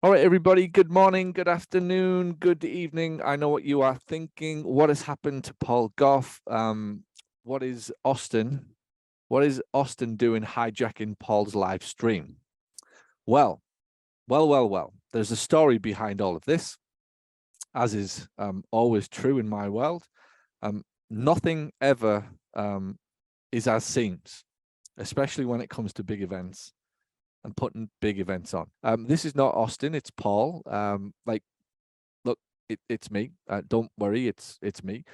All right, everybody, good morning, good afternoon, good evening. I know what you are thinking. What has happened to Paul Gough? What is Austin? What is Austin doing hijacking Paul's live stream? Well, well. There's a story behind all of this, as is always true in my world. Nothing ever is as seems, especially when it comes to big events and putting big events on. This is not Austin, it's Paul. Look, it's me. Don't worry, it's me.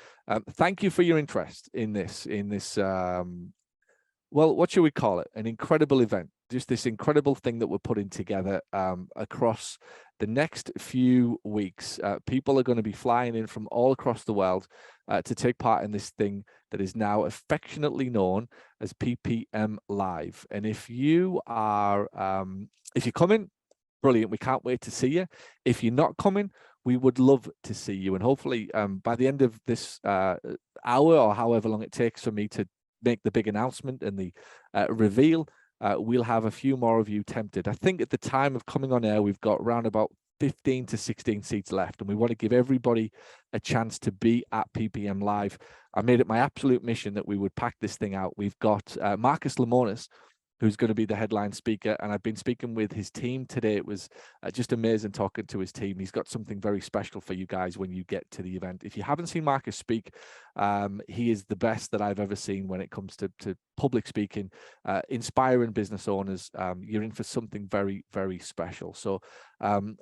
Thank you for your interest in this. Well, what should we call it? An incredible event. Just this incredible thing that we're putting together across the next few weeks. People are going to be flying in from all across the world to take part in this thing that is now affectionately known as PPM Live. And if you're coming, brilliant. We can't wait to see you. If you're not coming, we would love to see you. And hopefully by the end of this hour or however long it takes for me to make the big announcement and the reveal, we'll have a few more of you tempted. I think at the time of coming on air, we've got around about 15 to 16 seats left, and we want to give everybody a chance to be at PPM Live. I made it my absolute mission that we would pack this thing out. We've got Marcus Lemonis, who's going to be the headline speaker. And I've been speaking with his team today. It was just amazing talking to his team. He's got something very special for you guys when you get to the event. If you haven't seen Marcus speak, he is the best that I've ever seen when it comes to public speaking, inspiring business owners. You're in for something very, very special. So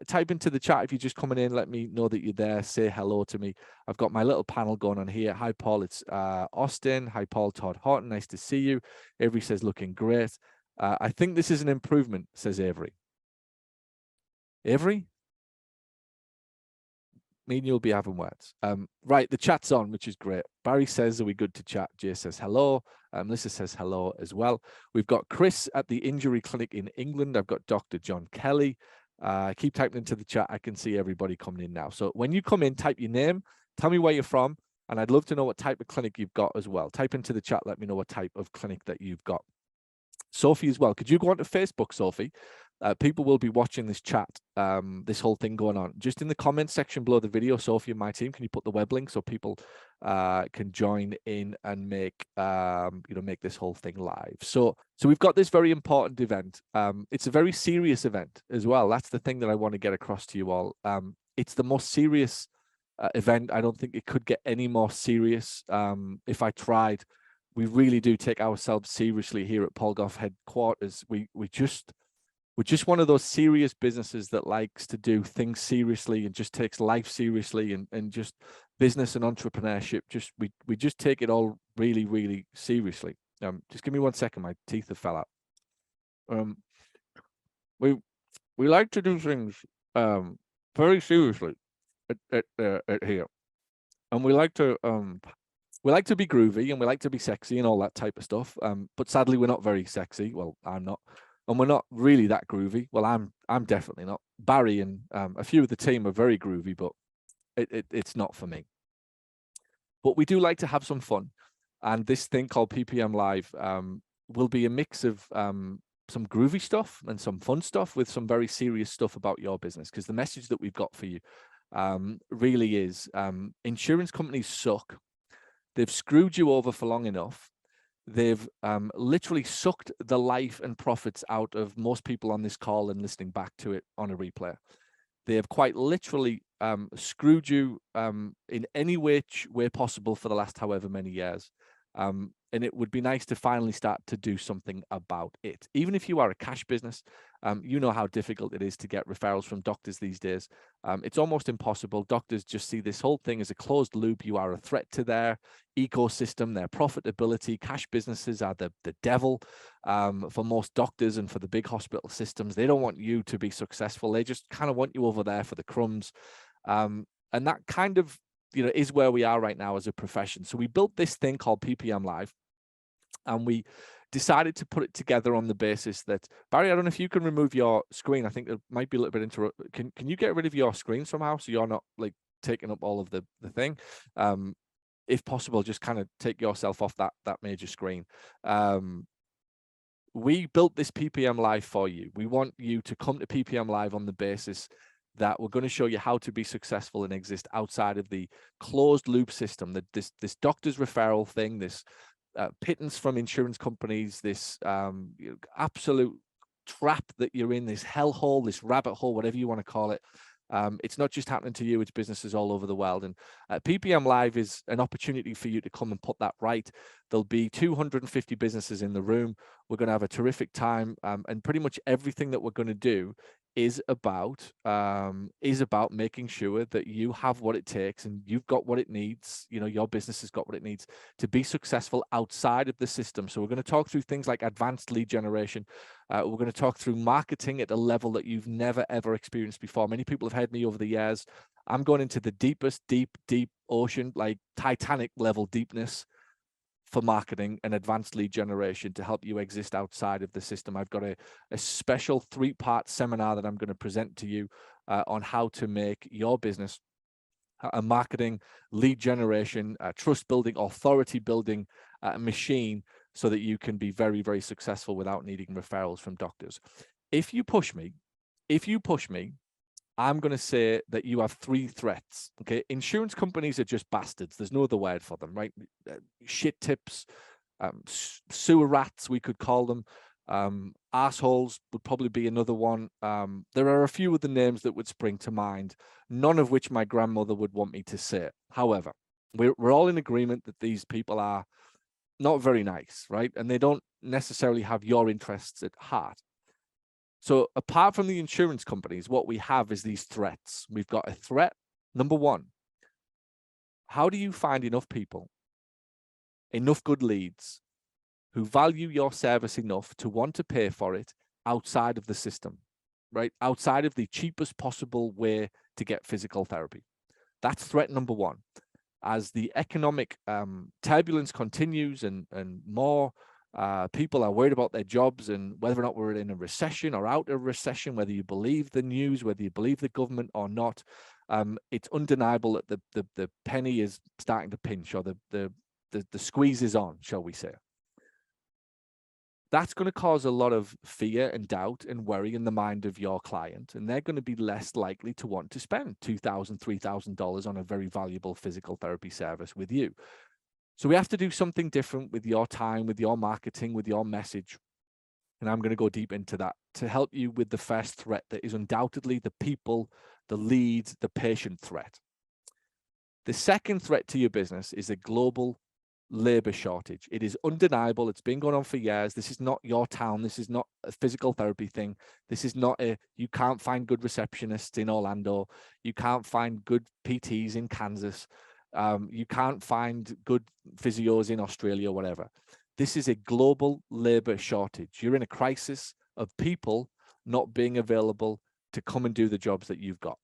type into the chat if you're just coming in. Let me know that you're there. Say hello to me. I've got my little panel going on here. Hi, Paul. It's Austin. Hi, Paul. Todd Horton. Nice to see you. Avery says, looking great. I think this is an improvement, says Avery. Avery? Me and you'll be having words. Right, the chat's on, which is great. Barry says, are we good to chat? Jay says hello. Melissa says hello as well. We've got Chris at the injury clinic in England. I've got Dr. John Kelly. Keep typing into the chat. I can see everybody coming in now. So when you come in, type your name, tell me where you're from, and I'd love to know what type of clinic you've got as well. Type into the chat, let me know what type of clinic that you've got. Sophie as well. Could you go onto Facebook, Sophie? People will be watching this chat, this whole thing going on. Just in the comments section below the video, Sophie and my team, can you put the web link so people can join in and make make this whole thing live? So we've got this very important event. It's a very serious event as well. That's the thing that I want to get across to you all. It's the most serious event. I don't think it could get any more serious if I tried. We really do take ourselves seriously here at Paul Gough headquarters. We're just one of those serious businesses that likes to do things seriously and just takes life seriously, and just business and entrepreneurship. We just take it all really, really seriously. Just give me 1 second. My teeth have fell out. We like to do things very seriously at here, and we like to be groovy, and we like to be sexy and all that type of stuff. But sadly, we're not very sexy. Well, I'm not. And we're not really that groovy. Well, I'm definitely not. Barry and a few of the team are very groovy, but it's not for me. But we do like to have some fun. And this thing called PPM Live will be a mix of some groovy stuff and some fun stuff with some very serious stuff about your business. Because the message that we've got for you really is insurance companies suck. They've screwed you over for long enough. They've literally sucked the life and profits out of most people on this call and listening back to it on a replay. They have quite literally screwed you in any way possible for the last however many years. And it would be nice to finally start to do something about it. Even if you are a cash business, you know how difficult it is to get referrals from doctors these days. It's almost impossible. Doctors just see this whole thing as a closed loop. You are a threat to their ecosystem, their profitability. Cash businesses are the devil for most doctors and for the big hospital systems. They don't want you to be successful. They just kind of want you over there for the crumbs. And that kind of is where we are right now as a profession. So we built this thing called PPM Live, and we decided to put it together on the basis that, Barry, I don't know if you can remove your screen. I think it might be a little bit interrupt. Can you get rid of your screen somehow so you're not like taking up all of the thing? If possible, just kind of take yourself off that major screen. we built this PPM Live for you. We want you to come to PPM Live on the basis that we're going to show you how to be successful and exist outside of the closed loop system, that this doctor's referral thing, this pittance from insurance companies, this absolute trap that you're in, this hellhole, this rabbit hole, whatever you want to call it. It's not just happening to you, it's businesses all over the world. And PPM Live is an opportunity for you to come and put that right. There'll be 250 businesses in the room. We're going to have a terrific time. And pretty much everything that we're going to do is about making sure that you have what it takes and you've got what it needs. You know, your business has got what it needs to be successful outside of the system. So we're going to talk through things like advanced lead generation. We're going to talk through marketing at a level that you've never, ever experienced before. Many people have heard me over the years. I'm going into the deepest, deep ocean, like Titanic level deepness for marketing and advanced lead generation to help you exist outside of the system. I've got a special 3-part seminar that I'm going to present to you on how to make your business a marketing, lead generation, trust building, authority building machine so that you can be very, very successful without needing referrals from doctors. If you push me, I'm going to say that you have 3 threats. Okay. Insurance companies are just bastards. There's no other word for them, right? Shit tips, sewer rats, we could call them. Assholes would probably be another one. There are a few of the names that would spring to mind, none of which my grandmother would want me to say. However, we're all in agreement that these people are not very nice, right? And they don't necessarily have your interests at heart. So apart from the insurance companies, what we have is these threats. We've got a threat. Number 1, how do you find enough people, enough good leads who value your service enough to want to pay for it outside of the system, right? Outside of the cheapest possible way to get physical therapy. That's threat number 1. As the economic turbulence continues and more people are worried about their jobs and whether or not we're in a recession or out of a recession, whether you believe the news, whether you believe the government or not, it's undeniable that the penny is starting to pinch, or the squeeze is on, shall we say. That's going to cause a lot of fear and doubt and worry in the mind of your client, and they're going to be less likely to want to spend $2,000, $3,000 on a very valuable physical therapy service with you. So we have to do something different with your time, with your marketing, with your message. And I'm going to go deep into that to help you with the first threat that is undoubtedly the people, the leads, the patient threat. The second threat to your business is a global labor shortage. It is undeniable. It's been going on for years. This is not your town. This is not a physical therapy thing. This is not you can't find good receptionists in Orlando. You can't find good PTs in Kansas. You can't find good physios in Australia, whatever. This is a global labor shortage. You're in a crisis of people not being available to come and do the jobs that you've got.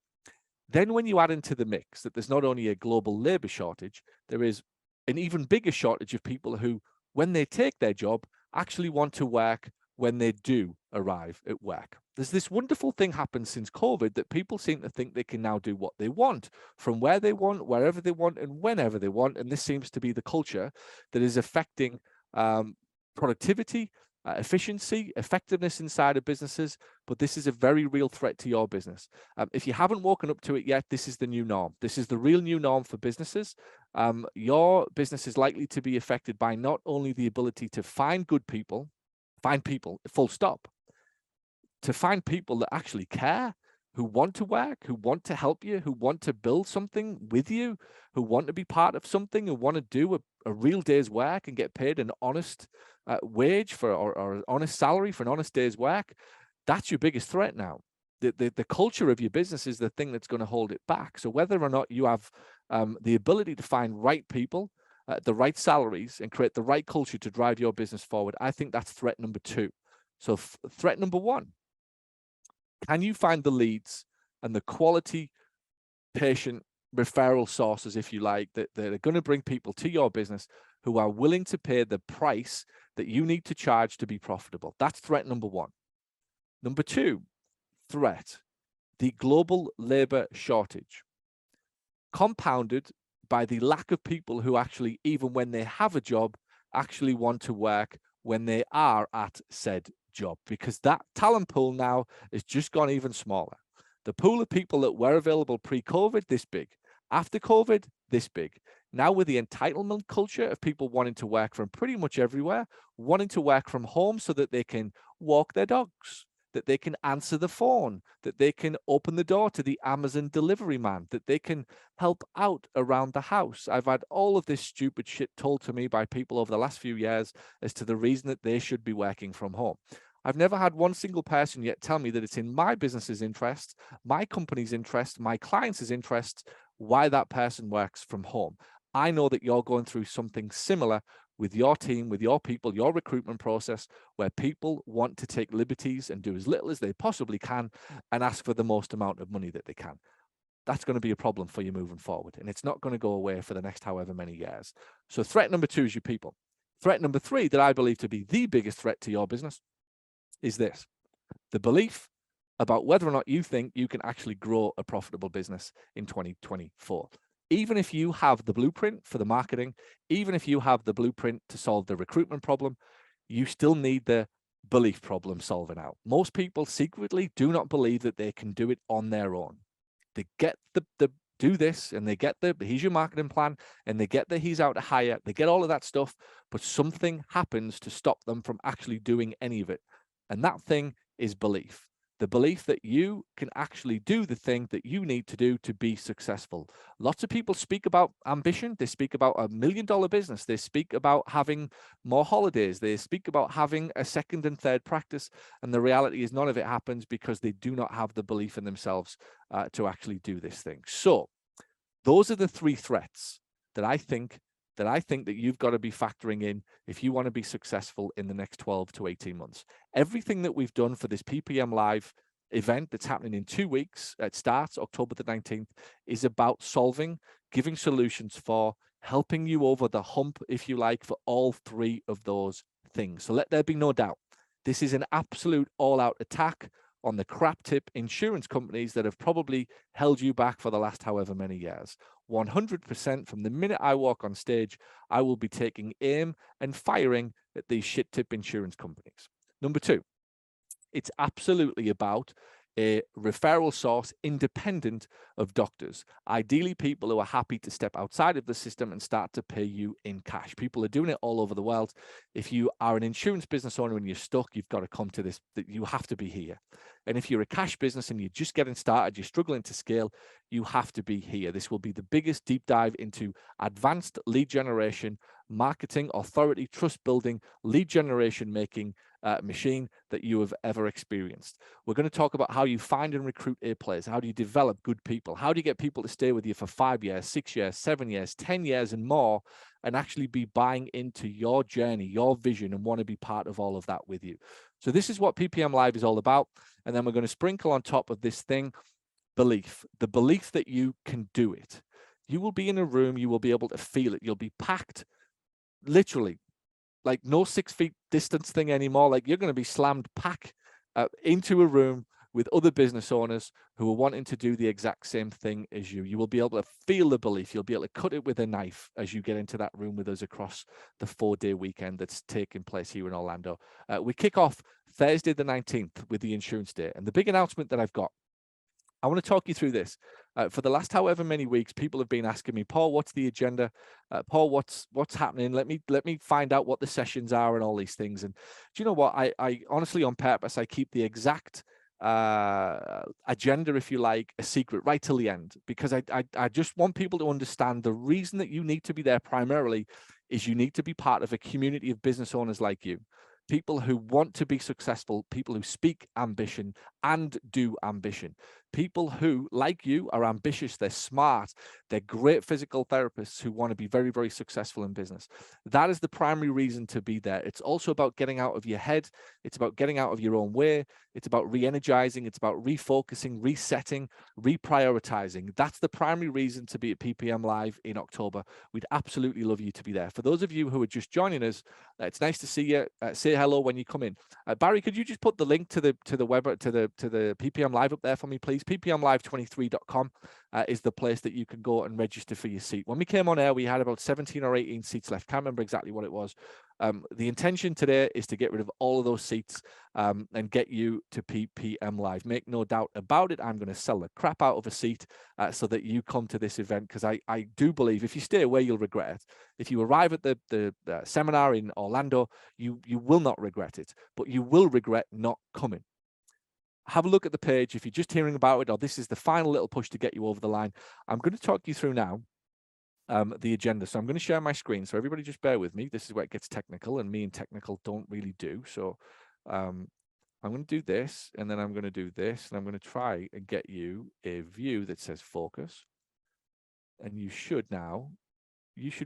Then when you add into the mix that there's not only a global labor shortage, there is an even bigger shortage of people who, when they take their job, actually want to work when they do arrive at work. There's this wonderful thing happened since COVID that people seem to think they can now do what they want, from where they want, wherever they want, and whenever they want. And this seems to be the culture that is affecting productivity, efficiency, effectiveness inside of businesses. But this is a very real threat to your business. If you haven't woken up to it yet, this is the new norm. This is the real new norm for businesses. Your business is likely to be affected by not only the ability to find good people, full stop, to find people that actually care, who want to work, who want to help you, who want to build something with you, who want to be part of something, who want to do a real day's work and get paid an honest wage for or an honest salary for an honest day's work. That's your biggest threat now. The culture of your business is the thing that's going to hold it back. So whether or not you have the ability to find right people, the right salaries, and create the right culture to drive your business forward, I think that's threat number 2. So threat number 1, can you find the leads and the quality patient referral sources, if you like, that are going to bring people to your business who are willing to pay the price that you need to charge to be profitable? That's threat number 1. Number 2 threat, the global labor shortage, compounded by the lack of people who actually, even when they have a job, actually want to work when they are at said job, because that talent pool now has just gone even smaller. The pool of people that were available pre-COVID, this big. After COVID, this big. Now with the entitlement culture of people wanting to work from pretty much everywhere, wanting to work from home so that they can walk their dogs, that they can answer the phone, that they can open the door to the Amazon delivery man, that they can help out around the house. I've had all of this stupid shit told to me by people over the last few years as to the reason that they should be working from home. I've never had one single person yet tell me that it's in my business's interest, my company's interest, my clients' interest, why that person works from home. I know that you're going through something similar with your team, with your people, your recruitment process, where people want to take liberties and do as little as they possibly can and ask for the most amount of money that they can. That's going to be a problem for you moving forward. And it's not going to go away for the next however many years. So threat number 2 is your people. Threat number 3 that I believe to be the biggest threat to your business is this: the belief about whether or not you think you can actually grow a profitable business in 2024. Even if you have the blueprint for the marketing, even if you have the blueprint to solve the recruitment problem, you still need the belief problem solving out. Most people secretly do not believe that they can do it on their own. They get the do this, and they get the here's your marketing plan, and they get the he's out to hire, they get all of that stuff, but something happens to stop them from actually doing any of it. And that thing is belief. The belief that you can actually do the thing that you need to do to be successful. Lots of people speak about ambition. They speak about $1 million business. They speak about having more holidays. They speak about having a second and third practice. And the reality is none of it happens because they do not have the belief in themselves to actually do this thing. So those are the 3 threats that I think that you've got to be factoring in if you want to be successful in the next 12 to 18 months. Everything that we've done for this PPM Live event that's happening in 2 weeks, it starts October the 19th, is about solving, giving solutions for, helping you over the hump, if you like, for all 3 of those things. So let there be no doubt, this is an absolute all-out attack on the crap tip insurance companies that have probably held you back for the last however many years. 100% from the minute I walk on stage, I will be taking aim and firing at these shit tip insurance companies. Number 2, it's absolutely about a referral source independent of doctors. Ideally, people who are happy to step outside of the system and start to pay you in cash. People are doing it all over the world. If you are an insurance business owner and you're stuck, you've got to come to this, that you have to be here. And if you're a cash business and you're just getting started, you're struggling to scale, you have to be here. This will be the biggest deep dive into advanced lead generation, marketing, authority, trust building, lead generation making machine that you have ever experienced. We're going to talk about how you find and recruit A players. How do you develop good people? How do you get people to stay with you for 5 years, 6 years, 7 years, 10 years and more, and actually be buying into your journey, your vision, and want to be part of all of that with you? So this is what PPM Live is all about. And then we're going to sprinkle on top of this thing, belief, the belief that you can do it. You will be in a room, you will be able to feel it. You'll be packed, literally, like no 6 feet distance thing anymore. Like you're going to be slammed packed into a room with other business owners who are wanting to do the exact same thing as you. You will be able to feel the belief. You'll be able to cut it with a knife as you get into that room with us across the 4-day weekend that's taking place here in Orlando. We kick off Thursday the 19th with the Insurance Day. And the big announcement that I've got, I want to talk you through this. For the last however many weeks, people have been asking me, Paul, what's the agenda? Paul, what's happening? Let me find out what the sessions are and all these things. And do you know what? I honestly, on purpose, I keep the exact agenda, if you like, a secret right till the end, because I just want people to understand the reason that you need to be there primarily is you need to be part of a community of business owners like you. People who want to be successful, people who speak ambition and do ambition, people who, like you, are ambitious, they're smart, they're great physical therapists who want to be very, very successful in business. That is the primary reason to be there. It's also about getting out of your head. It's about getting out of your own way. It's about re-energizing. It's about refocusing, resetting, reprioritizing. That's the primary reason to be at PPM Live in October. We'd absolutely love you to be there. For those of you who are just joining us, it's nice to see you. Say hello when you come in. Barry, could you just put the link to the to the PPM Live up there for me, please. ppmlive23.com is the place that you can go and register for your seat. When we came on air, we had about 17 or 18 seats left. Can't remember exactly what it was. The intention today is to get rid of all of those seats and get you to PPM Live. Make no doubt about it. I'm going to sell the crap out of a seat so that you come to this event, because I do believe if you stay away, you'll regret it. If you arrive at the seminar in Orlando, you will not regret it, but you will regret not coming. Have a look at the page. If you're just hearing about it, or this is the final little push to get you over the line, I'm going to talk you through now the agenda. So I'm going to share my screen. So everybody just bear with me. This is where it gets technical, and me and technical don't really do. So I'm going to do this, and then I'm going to do this, and I'm going to try and get you a view that says focus. And you should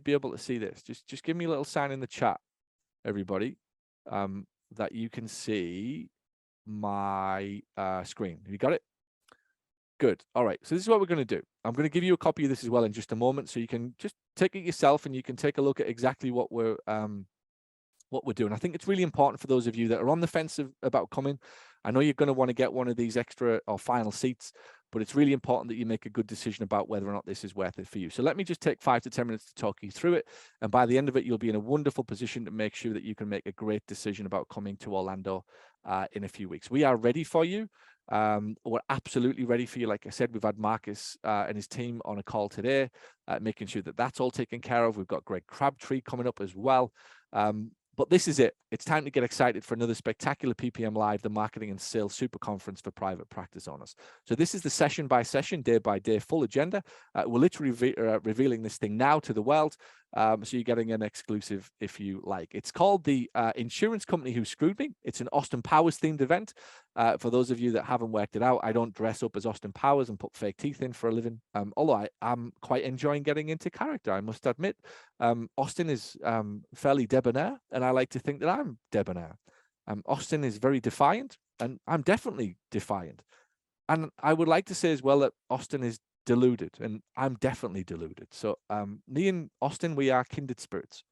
be able to see this. Just give me a little sign in the chat, everybody, that you can see my screen. Have you got it? Good. All right. So this is what we're going to do. I'm going to give you a copy of this as well in just a moment, so you can just take it yourself and you can take a look at exactly what we're doing. I think it's really important for those of you that are on the fence about coming. I know you're going to want to get one of these extra or final seats, but it's really important that you make a good decision about whether or not this is worth it for you. So let me just take 5 to 10 minutes to talk you through it. And by the end of it, you'll be in a wonderful position to make sure that you can make a great decision about coming to Orlando in a few weeks. We are ready for you. We're absolutely ready for you. Like I said, we've had Marcus and his team on a call today, making sure that that's all taken care of. We've got Greg Crabtree coming up as well. But this is it. It's time to get excited for another spectacular PPM Live, the Marketing and Sales Super Conference for private practice owners. So this is the session by session, day by day, full agenda. We're literally revealing this thing now to the world. So you're getting an exclusive if you like. It's called the Insurance Company Who Screwed Me. It's an Austin Powers themed event. For those of you that haven't worked it out, I don't dress up as Austin Powers and put fake teeth in for a living. Although I'm quite enjoying getting into character, I must admit. Austin is fairly debonair, and I like to think that I'm debonair. Austin is very defiant, and I'm definitely defiant. And I would like to say as well that Austin is deluded, and I'm definitely deluded. So me and Austin, we are kindred spirits.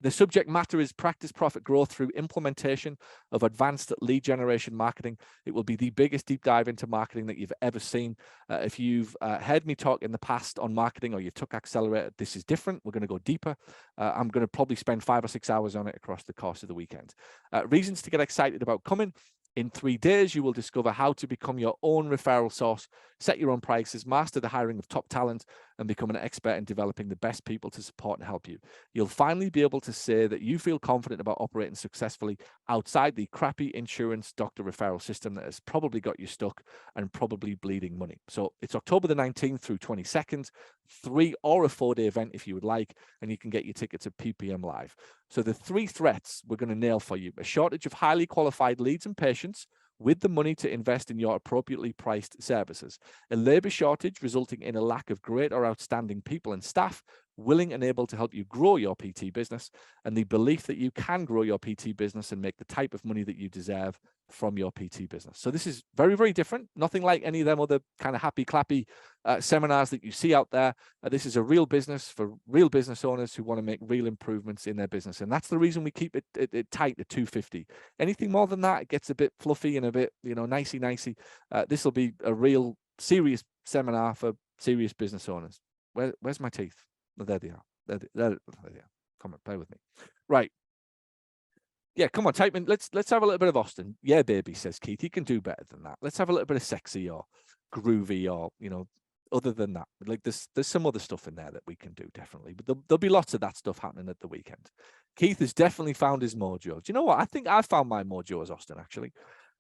The subject matter is practice profit growth through implementation of advanced lead generation marketing. It will be the biggest deep dive into marketing that you've ever seen. If you've heard me talk in the past on marketing, or you took Accelerator, this is different. We're going to go deeper. I'm going to probably spend 5 or 6 hours on it across the course of the weekend. Reasons to get excited about coming. In 3 days, you will discover how to become your own referral source, set your own prices, master the hiring of top talent, and become an expert in developing the best people to support and help you. You'll finally be able to say that you feel confident about operating successfully outside the crappy insurance doctor referral system that has probably got you stuck and probably bleeding money. So it's October the 19th through 22nd, 3 or a 4-day event if you would like, and you can get your tickets at PPM Live. So the 3 threats we're going to nail for you: a shortage of highly qualified leads and patients with the money to invest in your appropriately priced services, a labor shortage resulting in a lack of great or outstanding people and staff willing and able to help you grow your PT business, and the belief that you can grow your PT business and make the type of money that you deserve from your PT business. So this is very, very different. Nothing like any of them other kind of happy clappy seminars that you see out there. This is a real business for real business owners who want to make real improvements in their business. And that's the reason we keep it tight at 250. Anything more than that, it gets a bit fluffy and a bit, nicey. This will be a real serious seminar for serious business owners. Where's my teeth? Oh, there they are. There they are. Come on, bear with me. Right. Yeah, come on, type in. Let's have a little bit of Austin. Yeah, baby, says Keith. He can do better than that. Let's have a little bit of sexy or groovy or, other than that. Like there's some other stuff in there that we can do, definitely. But there'll be lots of that stuff happening at the weekend. Keith has definitely found his mojo. Do you know what? I think I found my mojo as Austin, actually.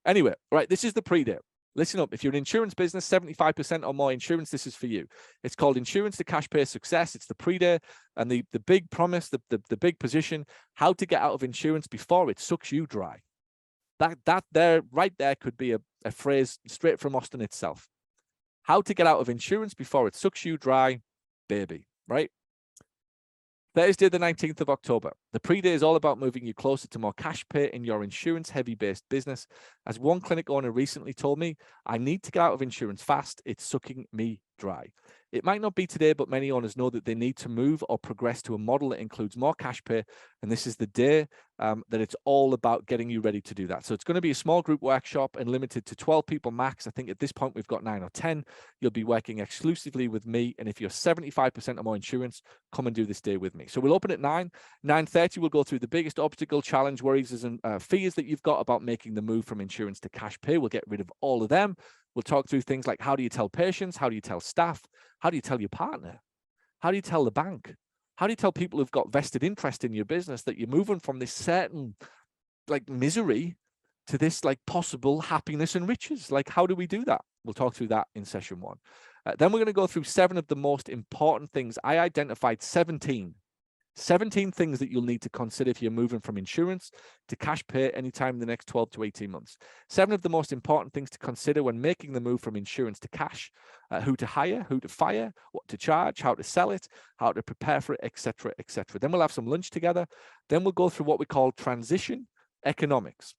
Anyway, right, this is the pre-day. Listen up. If you're an insurance business, 75% or more insurance, this is for you. It's called Insurance to Cash Pay Success. It's the pre-day, and the big promise, the big position, how to get out of insurance before it sucks you dry. That there, right there, could be a phrase straight from Austin itself. How to get out of insurance before it sucks you dry, baby, right? Thursday, the 19th of October. The pre-day is all about moving you closer to more cash pay in your insurance-heavy based business. As one clinic owner recently told me, I need to get out of insurance fast. It's sucking me dry. It might not be today, but many owners know that they need to move or progress to a model that includes more cash pay. And this is the day that it's all about getting you ready to do that. So it's going to be a small group workshop and limited to 12 people max. I think at this point we've got 9 or 10. You'll be working exclusively with me. And if you're 75% or more insurance, come and do this day with me. So we'll open at 9. 9:30, we'll go through the biggest obstacle, challenge, worries, and fears that you've got about making the move from insurance to cash pay. We'll get rid of all of them. We'll talk through things like how do you tell patients? How do you tell staff? How do you tell your partner? How do you tell the bank? How do you tell people who've got vested interest in your business that you're moving from this certain like misery to this like possible happiness and riches? Like, how do we do that? We'll talk through that in session 1. Then we're going to go through 7 of the most important things. I identified 17 things that you'll need to consider if you're moving from insurance to cash pay anytime in the next 12 to 18 months. 7 of the most important things to consider when making the move from insurance to cash: who to hire, who to fire, what to charge, how to sell it, how to prepare for it, etc., etc. Then we'll have some lunch together. Then we'll go through what we call transition economics: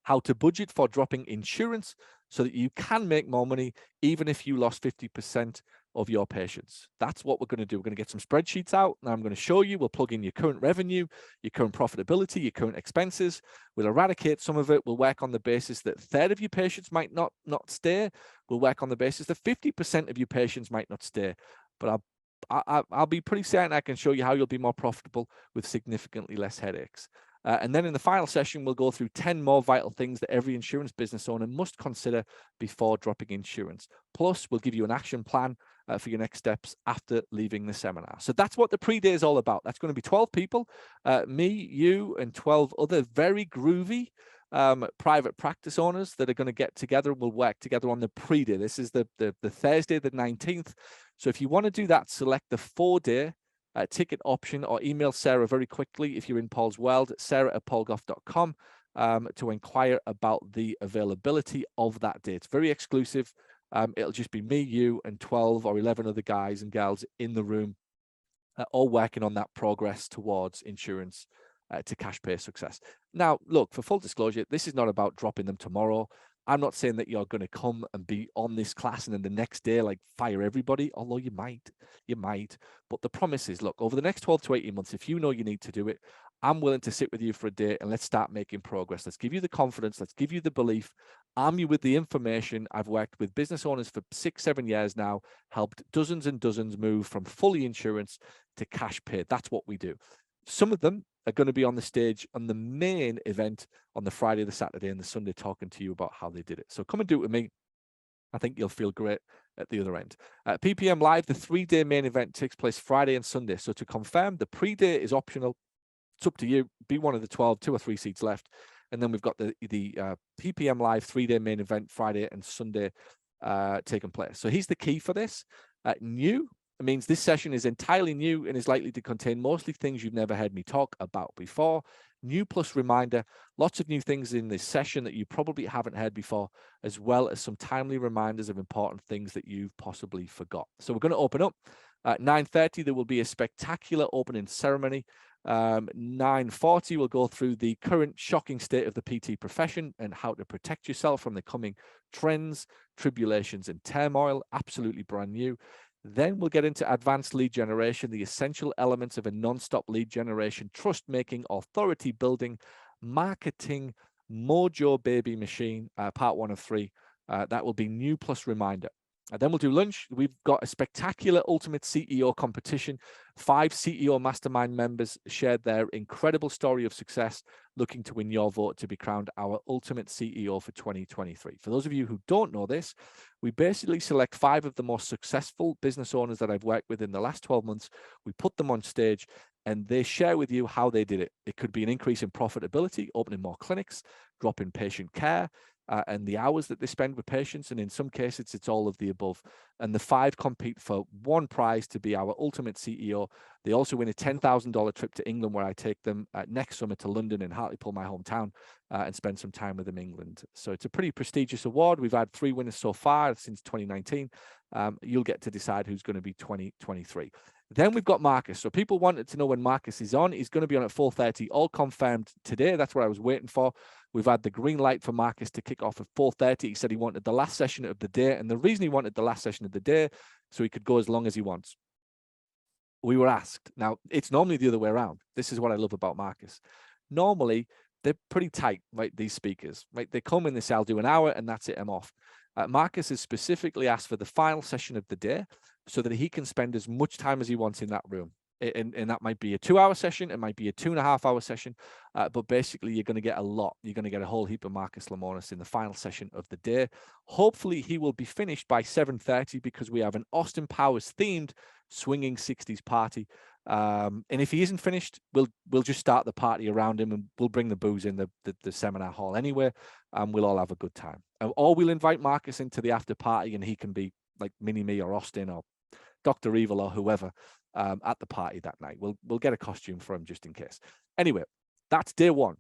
how to budget for dropping insurance so that you can make more money even if you lost 50% of your patients. That's what we're going to do. We're going to get some spreadsheets out. Now I'm going to show you. We'll plug in your current revenue, your current profitability, your current expenses. We'll eradicate some of it. We'll work on the basis that a third of your patients might not stay. We'll work on the basis that 50% of your patients might not stay. But I'll be pretty certain I can show you how you'll be more profitable with significantly less headaches. And then in the final session, we'll go through 10 more vital things that every insurance business owner must consider before dropping insurance. Plus, we'll give you an action plan for your next steps after leaving the seminar. So that's what the pre-day is all about. That's going to be 12 people, me, you, and 12 other very groovy private practice owners that are going to get together and we'll work together on the pre-day. This is the Thursday, the 19th. So if you want to do that, select the 4-day ticket option or email Sarah very quickly if you're in Paul's world, sarah@paulgough.com, to inquire about the availability of that day. It's very exclusive. It'll just be me, you, and 12 or 11 other guys and girls in the room, all working on that progress towards insurance to cash pay success. Now, look, for full disclosure, this is not about dropping them tomorrow. I'm not saying that you're going to come and be on this class and then the next day, like, fire everybody, although you might. But the promise is, look, over the next 12 to 18 months, if you know you need to do it, I'm willing to sit with you for a day and let's start making progress. Let's give you the confidence. Let's give you the belief. Arm you with the information. I've worked with business owners for 6-7 years now, helped dozens and dozens move from fully insurance to cash pay. That's what we do. Some of them are going to be on the stage on the main event on the Friday, the Saturday, and the Sunday, talking to you about how they did it. So come and do it with me. I think you'll feel great at the other end. PPM Live, the 3-day main event takes place Friday and Sunday. So to confirm, the pre-day is optional. It's up to you. Be one of the 12, 2 or 3 seats left. And then we've got the PPM Live 3-day main event Friday and Sunday taking place. So here's the key for this. New. It means this session is entirely new and is likely to contain mostly things you've never heard me talk about before. New plus reminder, lots of new things in this session that you probably haven't heard before, as well as some timely reminders of important things that you've possibly forgot. So we're going to open up. At 9:30, there will be a spectacular opening ceremony. 9:40, we'll go through the current shocking state of the PT profession and how to protect yourself from the coming trends, tribulations, and turmoil. Absolutely brand new. Then we'll get into advanced lead generation, the essential elements of a non-stop lead generation, trust-making, authority-building, marketing, mojo baby machine, part 1 of 3. That will be new plus reminder. And then we'll do lunch. We've got a spectacular Ultimate CEO competition. 5 CEO Mastermind members shared their incredible story of success, looking to win your vote to be crowned our Ultimate CEO for 2023. For those of you who don't know this, we basically select 5 of the most successful business owners that I've worked with in the last 12 months. We put them on stage and they share with you how they did it. It could be an increase in profitability, opening more clinics, drop in patient care, and the hours that they spend with patients, and in some cases it's all of the above. And the 5 compete for one prize to be our Ultimate CEO. They also win a $10,000 trip to England, where I take them next summer to London and Hartlepool, my hometown, and spend some time with them in England. So it's a pretty prestigious award. We've had 3 winners so far since 2019. You'll get to decide who's going to be 2023. Then we've got Marcus. So people wanted to know when Marcus is on. He's going to be on at 4:30, all confirmed today. That's what I was waiting for. We've had the green light for Marcus to kick off at 4:30. He said he wanted the last session of the day. And the reason he wanted the last session of the day, so he could go as long as he wants. We were asked. Now, it's normally the other way around. This is what I love about Marcus. Normally, they're pretty tight, right? These speakers, right? They come in, they say, I'll do an hour and that's it, I'm off. Marcus has specifically asked for the final session of the day so that he can spend as much time as he wants in that room. And that might be a 2-hour session, it might be a 2.5-hour session, but basically you're going to get a lot. You're going to get a whole heap of Marcus Lemonis in the final session of the day. Hopefully he will be finished by 7:30 because we have an Austin Powers themed swinging 60s party. And if he isn't finished, we'll just start the party around him and we'll bring the booze in the seminar hall anyway, and we'll all have a good time. Or we'll invite Marcus into the after party and he can be like Mini-Me or Austin or Dr. Evil or whoever at the party that night. We'll get a costume for him just in case. Anyway, that's day one.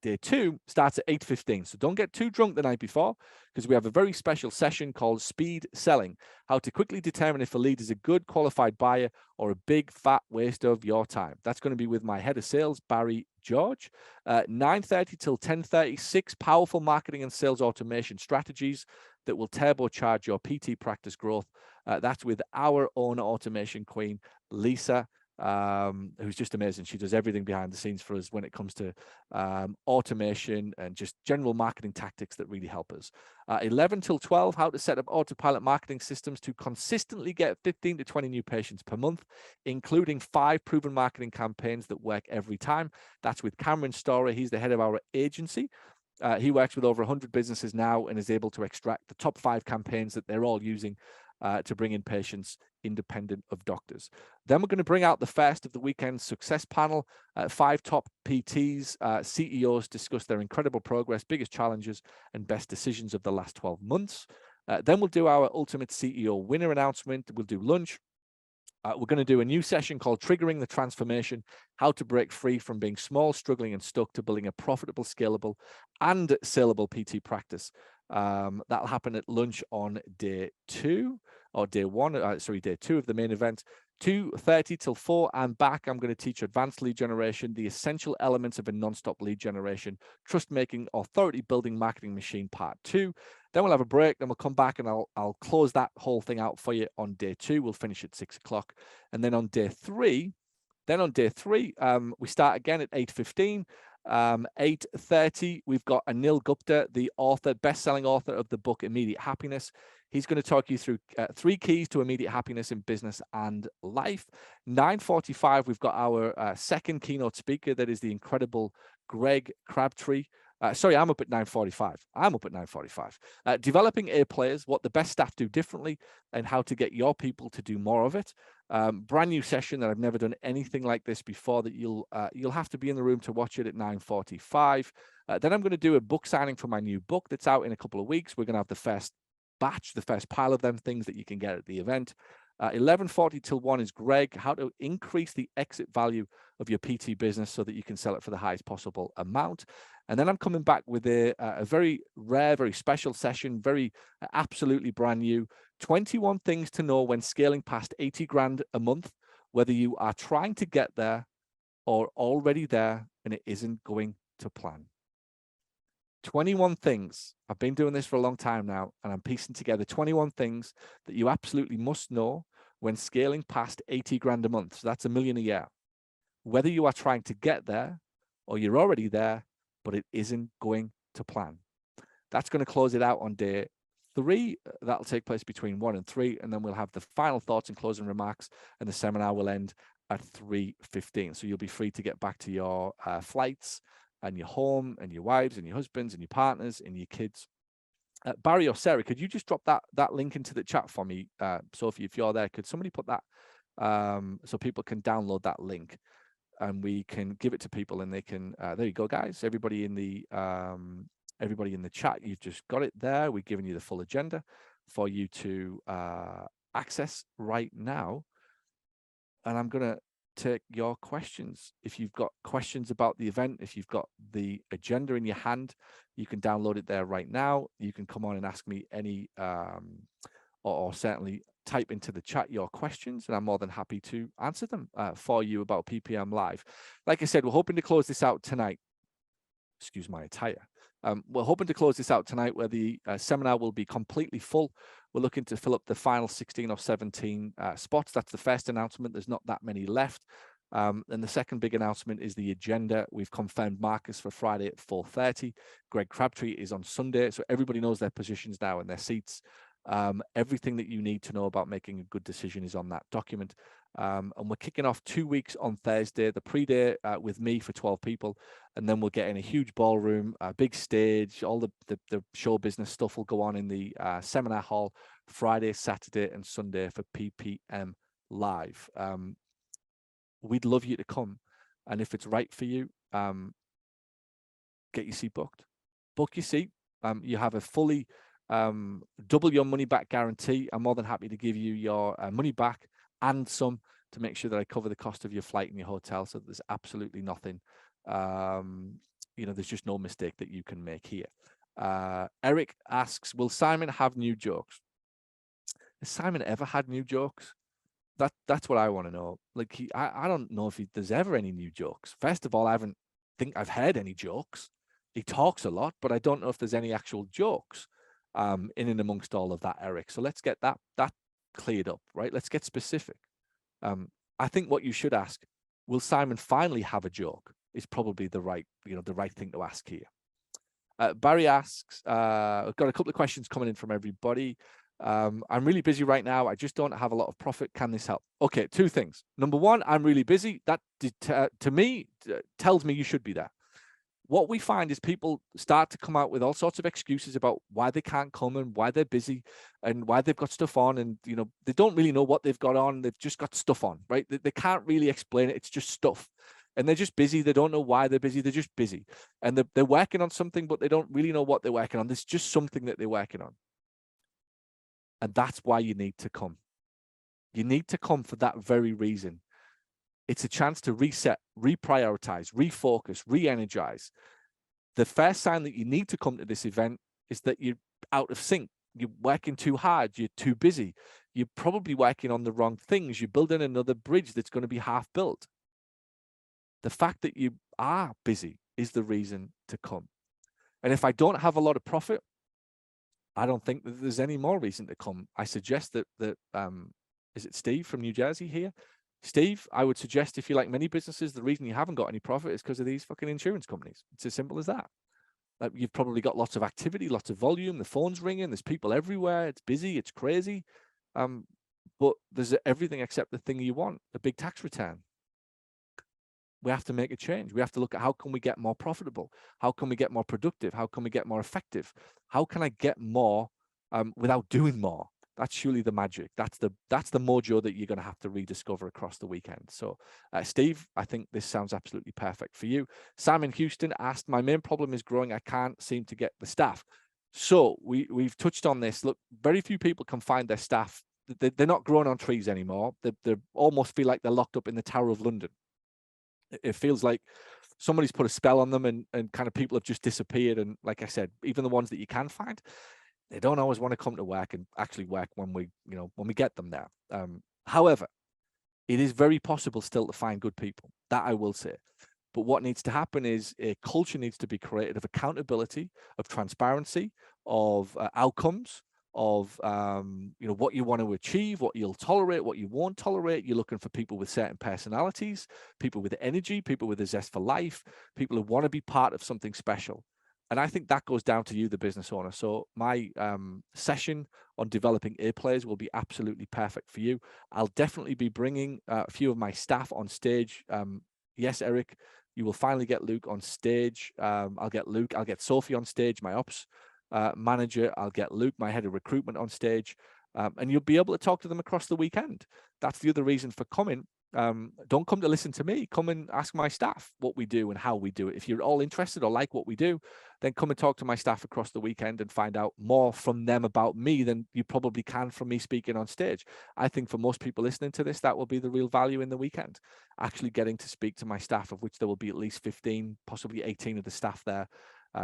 Day two starts at 8:15. So don't get too drunk the night before because we have a very special session called Speed Selling, how to quickly determine if a lead is a good qualified buyer or a big fat waste of your time. That's going to be with my head of sales, Barry George. 9:30 till 10:30, 6 powerful marketing and sales automation strategies that will turbocharge your PT practice growth. That's with our own automation queen, Lisa, who's just amazing. She does everything behind the scenes for us when it comes to automation and just general marketing tactics that really help us. 11 till 12, how to set up autopilot marketing systems to consistently get 15 to 20 new patients per month, including 5 proven marketing campaigns that work every time. That's with Cameron Story. He's the head of our agency. He works with over 100 businesses now and is able to extract the top 5 campaigns that they're all using to bring in patients independent of doctors. Then we're going to bring out the first of the weekend success panel. 5 top PTs, CEOs discuss their incredible progress, biggest challenges, and best decisions of the last 12 months. Then we'll do our ultimate CEO winner announcement. We'll do lunch. We're going to do a new session called Triggering the Transformation, how to break free from being small, struggling, and stuck to building a profitable, scalable, and saleable PT practice. That'll happen at lunch on day 2 or day 1, day 2 of the main event. 2:30 till 4, I'm back. I'm going to teach advanced lead generation, the essential elements of a non-stop lead generation, trust-making, authority-building marketing machine, part 2. Then we'll have a break, then we'll come back and I'll close that whole thing out for you on day 2. We'll finish at 6 o'clock. And then on day 3, we start again at 8:15. 8:30, we've got Anil Gupta, the author, best-selling author of the book Immediate Happiness. He's going to talk you through 3 keys to immediate happiness in business and life. 9:45, we've got our second keynote speaker, that is the incredible Greg Crabtree. Sorry, I'm up at 9:45. Developing A players, what the best staff do differently, and how to get your people to do more of it. Brand new session that I've never done anything like this before, that you'll have to be in the room to watch it at 9:45. Then I'm going to do a book signing for my new book that's out in a couple of weeks. We're going to have the first batch, the first pile of them things that you can get at the event. 11:40 till 1 is Greg, how to increase the exit value of your PT business so that you can sell it for the highest possible amount. And then I'm coming back with a very rare, very special session, absolutely brand new. 21 things to know when scaling past 80 grand a month, whether you are trying to get there or already there and it isn't going to plan. 21 things. I've been doing this for a long time now, and I'm piecing together 21 things that you absolutely must know when scaling past 80 grand a month. So that's $1 million a year. Whether you are trying to get there or you're already there, but it isn't going to plan. That's going to close it out on day 3. That'll take place between 1 and 3, and then we'll have the final thoughts and closing remarks, and the seminar will end at 3:15. So you'll be free to get back to your flights and your home and your wives and your husbands and your partners and your kids. Barry or Sarah, could you just drop that link into the chat for me? Sophie, if you're there, could somebody put that so people can download that link and we can give it to people and they can, there you go, guys. Everybody in the chat, you've just got it there. We've given you the full agenda for you to access right now. And I'm going to take your questions. If you've got questions about the event, if you've got the agenda in your hand, you can download it there right now. You can come on and ask me any, or certainly type into the chat your questions, and I'm more than happy to answer them for you about PPM Live. Like I said, we're hoping to close this out tonight. Excuse my attire. We're hoping to close this out tonight, where the seminar will be completely full. We're looking to fill up the final 16 or 17 spots. That's the first announcement. There's not that many left. And the second big announcement is the agenda. We've confirmed Marcus for Friday at 4:30. Greg Crabtree is on Sunday. So everybody knows their positions now and their seats. Everything that you need to know about making a good decision is on that document. And we're kicking off 2 weeks on Thursday, the pre-day with me for 12 people. And then we'll get in a huge ballroom, a big stage, all the show business stuff will go on in the seminar hall Friday, Saturday, and Sunday for PPM Live. We'd love you to come. And if it's right for you, get your seat booked. Book your seat. You have a fully double your money back guarantee. I'm more than happy to give you your money back and some, to make sure that I cover the cost of your flight and your hotel, so that there's absolutely nothing, there's just no mistake that you can make here. Eric asks, will Simon have new jokes? Has Simon ever had new jokes? That's what I want to know. Like, I don't know if there's ever any new jokes. First of all, I think I've heard any jokes. He talks a lot, but I don't know if there's any actual jokes in and amongst all of that, Eric. So let's get that cleared up, right? Let's get specific. I think what you should ask, will Simon finally have a joke, is probably the right thing to ask here. Barry asks, I've got a couple of questions coming in from everybody. I'm really busy right now. I just don't have a lot of profit. Can this help? Okay, two things. Number one, I'm really busy. That to me tells me you should be there. What we find is people start to come out with all sorts of excuses about why they can't come and why they're busy and why they've got stuff on, and they don't really know what they've got on. They've just got stuff on, right? They can't really explain it. It's just stuff, and they're just busy. They don't know why they're busy. They're just busy, and they're working on something, but they don't really know what they're working on. There's just something that they're working on, and that's why you need to come. You need to come for that very reason. It's a chance to reset, reprioritize, refocus, re-energize. The first sign that you need to come to this event is that you're out of sync. You're working too hard. You're too busy. You're probably working on the wrong things. You're building another bridge that's going to be half built. The fact that you are busy is the reason to come. And if I don't have a lot of profit, I don't think that there's any more reason to come. I suggest that is it Steve from New Jersey here? Steve, I would suggest, if you like many businesses, the reason you haven't got any profit is because of these fucking insurance companies. It's as simple as that. You've probably got lots of activity, lots of volume. The phone's ringing. There's people everywhere. It's busy. It's crazy. But there's everything except the thing you want, a big tax return. We have to make a change. We have to look at how can we get more profitable? How can we get more productive? How can we get more effective? How can I get more without doing more? That's surely the magic. That's the mojo that you're going to have to rediscover across the weekend. So, Steve, I think this sounds absolutely perfect for you. Simon Houston asked, my main problem is growing. I can't seem to get the staff. So we've touched on this. Look, very few people can find their staff. They're not growing on trees anymore. They almost feel like they're locked up in the Tower of London. It feels like somebody's put a spell on them, and kind of people have just disappeared. And like I said, even the ones that you can find, they don't always want to come to work and actually work when we get them there. However, it is very possible still to find good people. That I will say. But what needs to happen is a culture needs to be created of accountability, of transparency, of outcomes, of what you want to achieve, what you'll tolerate, what you won't tolerate. You're looking for people with certain personalities, people with energy, people with a zest for life, people who want to be part of something special. And I think that goes down to you, the business owner. So my session on developing A players will be absolutely perfect for you. I'll definitely be bringing a few of my staff on stage. Yes, Eric, you will finally get Luke on stage. I'll get Luke. I'll get Sophie on stage, my ops manager. I'll get Luke, my head of recruitment, on stage. And you'll be able to talk to them across the weekend. That's the other reason for coming. Don't come to listen to me. Come and ask my staff what we do and how we do it. If you're all interested or like what we do, then come and talk to my staff across the weekend and find out more from them about me than you probably can from me speaking on stage. I think for most people listening to this, that will be the real value in the weekend, actually getting to speak to my staff, of which there will be at least 15, possibly 18 of the staff there,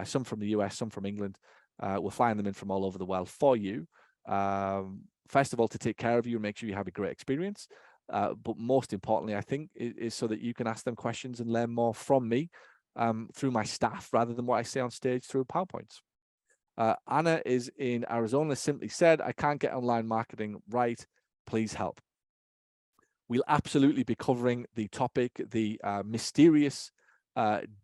some from the US, some from England. We're flying them in from all over the world for you. First of all, to take care of you and make sure you have a great experience. But most importantly, I think, is so that you can ask them questions and learn more from me through my staff rather than what I say on stage through PowerPoints. Anna is in Arizona, simply said, I can't get online marketing right. Please help. We'll absolutely be covering the topic, the mysterious,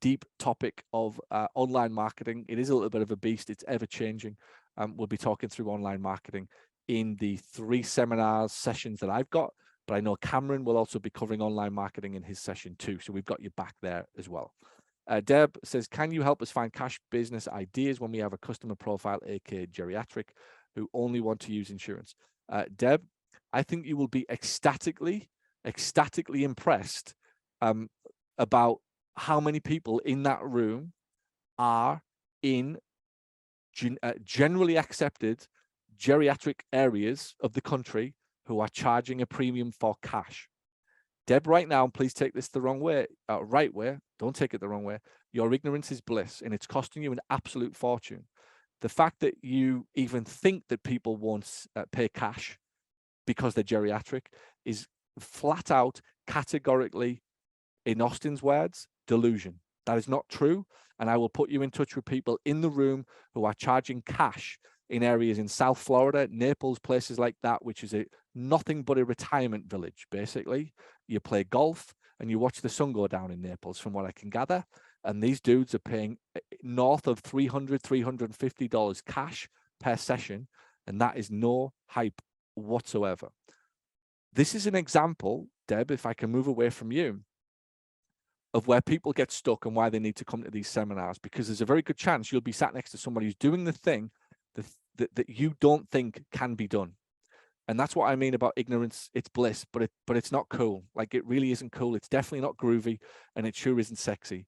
deep topic of online marketing. It is a little bit of a beast. It's ever changing. We'll be talking through online marketing in the 3 seminars sessions that I've got, but I know Cameron will also be covering online marketing in his session too. So we've got you back there as well. Deb says, can you help us find cash business ideas when we have a customer profile, aka geriatric, who only want to use insurance? Deb, I think you will be ecstatically impressed about how many people in that room are in generally accepted geriatric areas of the country who are charging a premium for cash. Deb, right now, please take this the wrong way, right way. Don't take it the wrong way. Your ignorance is bliss, and it's costing you an absolute fortune. The fact that you even think that people won't pay cash because they're geriatric is flat out, categorically, in Austin's words, delusion. That is not true. And I will put you in touch with people in the room who are charging cash in areas in South Florida, Naples, places like that, which is nothing but a retirement village, basically. You play golf and you watch the sun go down in Naples, from what I can gather. And these dudes are paying north of $300, $350 cash per session. And that is no hype whatsoever. This is an example, Deb, if I can move away from you, of where people get stuck and why they need to come to these seminars, because there's a very good chance you'll be sat next to somebody who's doing the thing that you don't think can be done. And that's what I mean about ignorance. It's bliss, but it's not cool. Like, it really isn't cool. It's definitely not groovy, and it sure isn't sexy.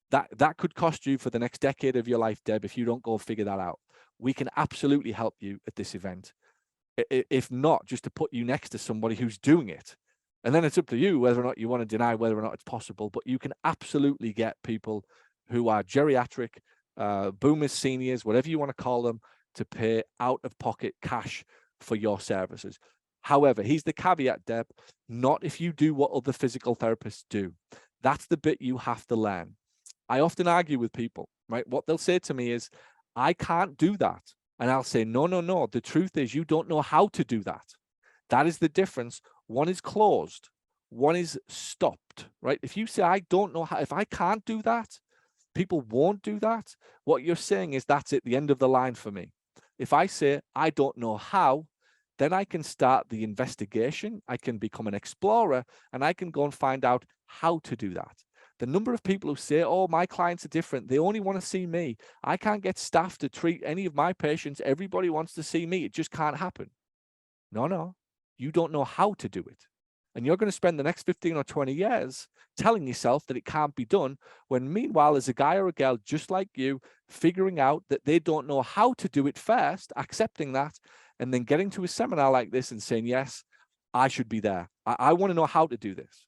That could cost you for the next decade of your life, Deb, if you don't go figure that out. We can absolutely help you at this event. If not, just to put you next to somebody who's doing it. And then it's up to you whether or not you want to deny whether or not it's possible. But you can absolutely get people who are geriatric, boomers, seniors, whatever you want to call them, to pay out-of-pocket cash for your services. However, here's the caveat, Deb, not if you do what other physical therapists do. That's the bit you have to learn. I often argue with people, right? What they'll say to me is, I can't do that. And I'll say, no. The truth is you don't know how to do that. That is the difference. One is closed. One is stopped, right? If you say, I don't know how, if I can't do that, people won't do that. What you're saying is that's it, the end of the line for me. If I say, I don't know how, then I can start the investigation. I can become an explorer, and I can go and find out how to do that. The number of people who say, oh, my clients are different. They only want to see me. I can't get staff to treat any of my patients. Everybody wants to see me. It just can't happen. No. You don't know how to do it. And you're going to spend the next 15 or 20 years telling yourself that it can't be done, when meanwhile, there's a guy or a girl just like you figuring out that they don't know how to do it first, accepting that, and then getting to a seminar like this and saying, yes, I should be there. I want to know how to do this.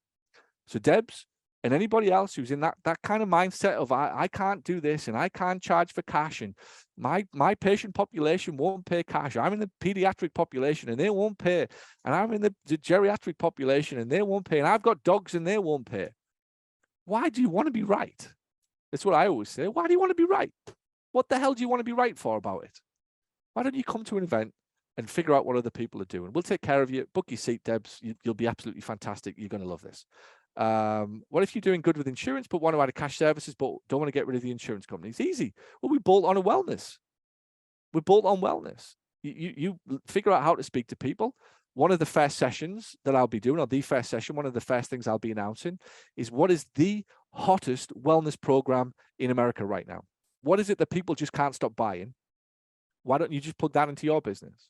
So Debs and anybody else who's in that kind of mindset of I can't do this and I can't charge for cash and my patient population won't pay cash. I'm in the pediatric population and they won't pay. And I'm in the geriatric population and they won't pay. And I've got dogs and they won't pay. Why do you want to be right? That's what I always say. Why do you want to be right? What the hell do you want to be right for about it? Why don't you come to an event and figure out what other people are doing? We'll take care of you. Book your seat, Debs. You'll be absolutely fantastic. You're going to love this. What if you're doing good with insurance but want to add cash services but don't want to get rid of the insurance company? It's easy. Well, we bolt on a wellness. We bolt on wellness. You figure out how to speak to people. One of the first sessions that I'll be doing, or the first session, one of the first things I'll be announcing is what is the hottest wellness program in America right now. What is it that people just can't stop buying? Why don't you just plug that into your business?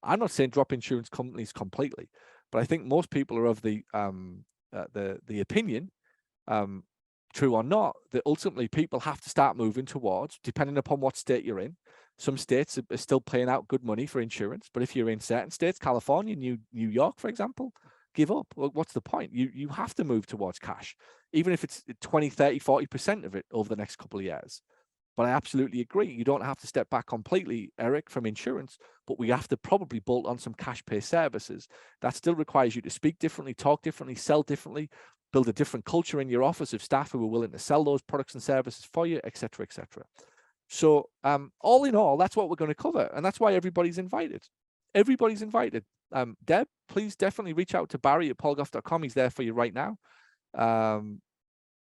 I'm not saying drop insurance companies completely, but I think most people are of the opinion, true or not, that ultimately people have to start moving towards, depending upon what state you're in. Some states are still paying out good money for insurance, but if you're in certain states, California, New York, for example, give up. Well, what's the point? You have to move towards cash, even if it's 20, 30, 40% of it over the next couple of years. But I absolutely agree. You don't have to step back completely, Eric, from insurance, but we have to probably bolt on some cash pay services. That still requires you to speak differently, talk differently, sell differently, build a different culture in your office of staff who are willing to sell those products and services for you, et cetera, et cetera. So all in all, that's what we're going to cover. And that's why everybody's invited. Everybody's invited. Deb, please definitely reach out to Barry at paulgough.com. He's there for you right now.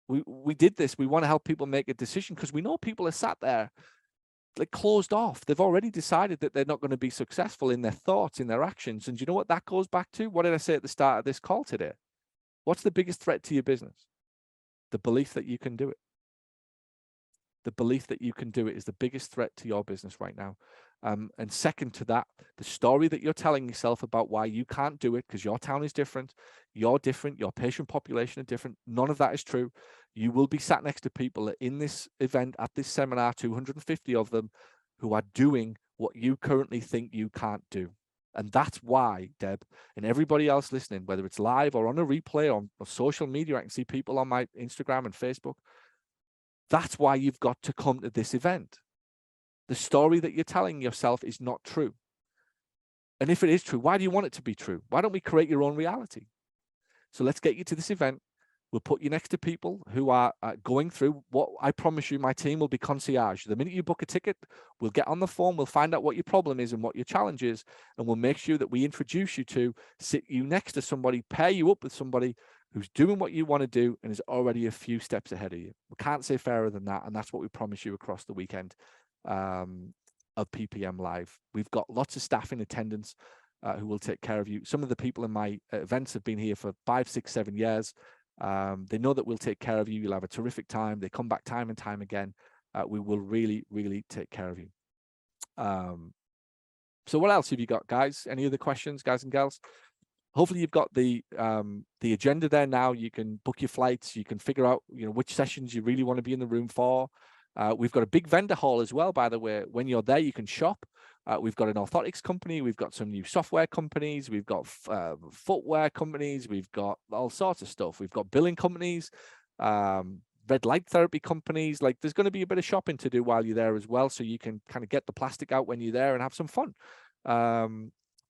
We did this. We want to help people make a decision because we know people are sat there like closed off. They've already decided that they're not going to be successful in their thoughts, in their actions. And you know what that goes back to? What did I say at the start of this call today? What's the biggest threat to your business? The belief that you can do it. The belief that you can do it is the biggest threat to your business right now. And second to that, the story that you're telling yourself about why you can't do it because your town is different, you're different, your patient population are different. None of that is true. You will be sat next to people in this event, at this seminar, 250 of them, who are doing what you currently think you can't do. And that's why, Deb, and everybody else listening, whether it's live or on a replay or on social media, I can see people on my Instagram and Facebook. That's why you've got to come to this event. The story that you're telling yourself is not true. And if it is true, why do you want it to be true? Why don't we create your own reality? So let's get you to this event. We'll put you next to people who are going through what I promise you, my team will be concierge. The minute you book a ticket, we'll get on the phone, we'll find out what your problem is and what your challenge is, and we'll make sure that we introduce you to, sit you next to somebody, pair you up with somebody who's doing what you want to do and is already a few steps ahead of you. We can't say fairer than that, and that's what we promise you across the weekend of PPM Live. We've got lots of staff in attendance who will take care of you. Some of the people in my events have been here for 5, 6, 7 years. They know that we'll take care of you. You'll have a terrific time. They come back time and time again. We will really, really take care of you. So what else have you got, guys? Any other questions, guys and gals? Hopefully you've got the agenda there now. You can book your flights. You can figure out, which sessions you really want to be in the room for. We've got a big vendor hall as well, by the way. When you're there, you can shop. We've got an orthotics company. We've got some new software companies. We've got footwear companies. We've got all sorts of stuff. We've got billing companies, red light therapy companies. Like, there's going to be a bit of shopping to do while you're there as well. So you can kind of get the plastic out when you're there and have some fun.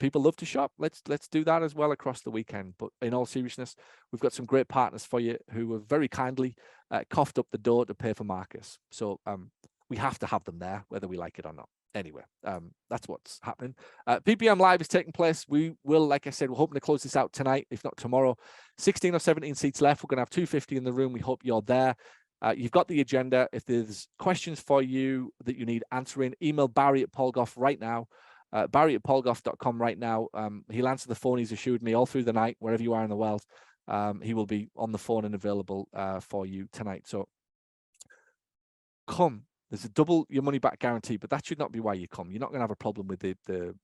People love to shop. Let's do that as well across the weekend. But in all seriousness, we've got some great partners for you who have very kindly coughed up the door to pay for Marcus. So we have to have them there, whether we like it or not. Anyway, that's what's happening. PPM Live is taking place. We will, like I said, we're hoping to close this out tonight, if not tomorrow. 16 or 17 seats left. We're going to have 250 in the room. We hope you're there. You've got the agenda. If there's questions for you that you need answering, email Barry at Paul Gough right now. Barry at paulgough.com right now. He'll answer the phone. He's assured me all through the night, wherever you are in the world. He will be on the phone and available for you tonight. So come. There's a double your money back guarantee, but that should not be why you come. You're not going to have a problem with the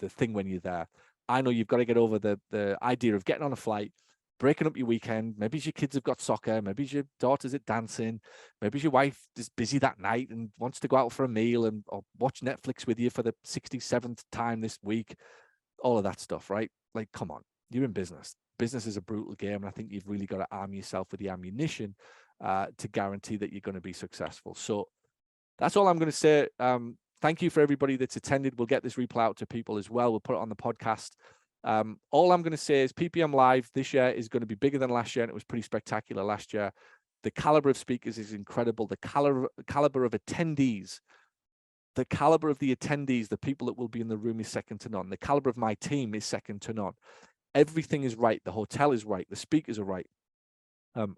thing when you're there. I know you've got to get over the idea of getting on a flight, breaking up your weekend. Maybe your kids have got soccer. Maybe your daughter's at dancing. Maybe your wife is busy that night and wants to go out for a meal or watch Netflix with you for the 67th time this week. All of that stuff, right? Like, come on, you're in business. Business is a brutal game, and I think you've really got to arm yourself with the ammunition to guarantee that you're going to be successful. So that's all I'm going to say. Thank you for everybody that's attended. We'll get this replay out to people as well. We'll put it on the podcast. All I'm going to say is PPM Live this year is going to be bigger than last year, and it was pretty spectacular last year. The caliber of speakers is incredible. The caliber of attendees, the caliber of the attendees, the people that will be in the room is second to none. The caliber of my team is second to none. Everything is right. The hotel is right. The speakers are right.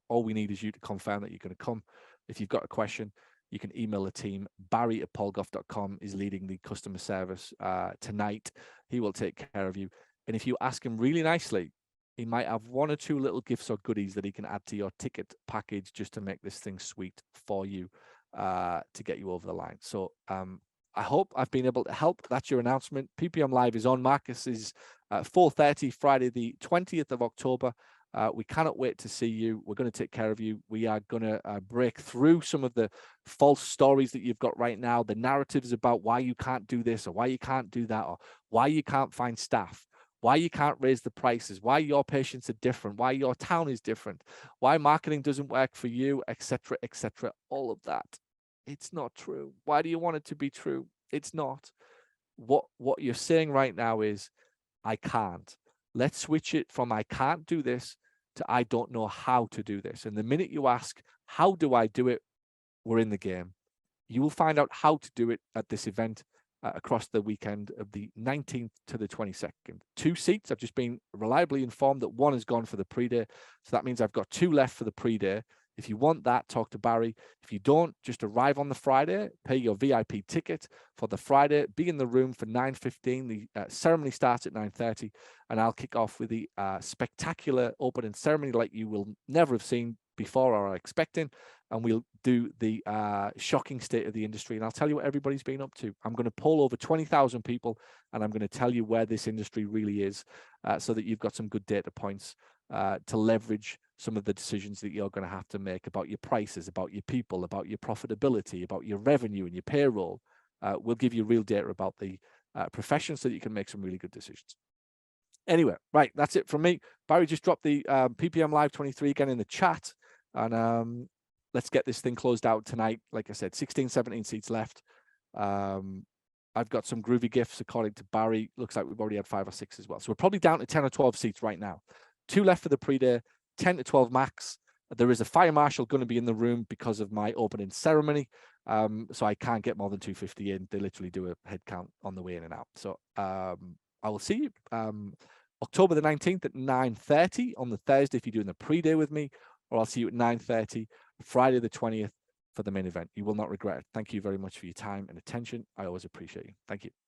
All we need is you to confirm that you're going to come. If you've got a question, you can email the team. Barry at paulgough.com is leading the customer service tonight. He will take care of you. And if you ask him really nicely, he might have 1 or 2 little gifts or goodies that he can add to your ticket package just to make this thing sweet for you to get you over the line. So I hope I've been able to help. That's your announcement. PPM Live is on. Marcus is 4:30 Friday, the 20th of October. We cannot wait to see you. We're going to take care of you. We are going to break through some of the false stories that you've got right now, the narratives about why you can't do this or why you can't do that or why you can't find staff, why you can't raise the prices, why your patients are different, why your town is different, why marketing doesn't work for you, etc., etc. All of that It's not true. Why do you want it to be true? It's not. What you're saying right now is, I can't. Let's switch it from I can't do this to I don't know how to do this. And the minute you ask, how do I do it? We're in the game. You will find out how to do it at this event across the weekend of the 19th to the 22nd. 2 seats. I've just been reliably informed that 1 has gone for the pre-day. So that means I've got 2 left for the pre-day. If you want that, talk to Barry. If you don't, just arrive on the Friday, pay your VIP ticket for the Friday, be in the room for 9:15. The ceremony starts at 9:30, and I'll kick off with the spectacular opening ceremony like you will never have seen before or are expecting. And we'll do the shocking state of the industry. And I'll tell you what everybody's been up to. I'm going to poll over 20,000 people, and I'm going to tell you where this industry really is so that you've got some good data points to leverage some of the decisions that you're going to have to make about your prices, about your people, about your profitability, about your revenue and your payroll. We'll give you real data about the profession so that you can make some really good decisions. Anyway, right, that's it from me. Barry just dropped the PPM Live 23 again in the chat. And let's get this thing closed out tonight. Like I said, 16, 17 seats left. I've got some groovy gifts according to Barry. Looks like we've already had 5 or 6 as well. So we're probably down to 10 or 12 seats right now. 2 left for the pre-day, 10 to 12 max. There is a fire marshal going to be in the room because of my opening ceremony. So I can't get more than 250 in. They literally do a head count on the way in and out. So I will see you October the 19th at 9:30 on the Thursday if you're doing the pre-day with me, or I'll see you at 9:30 Friday the 20th for the main event. You will not regret it. Thank you very much for your time and attention. I always appreciate you. Thank you.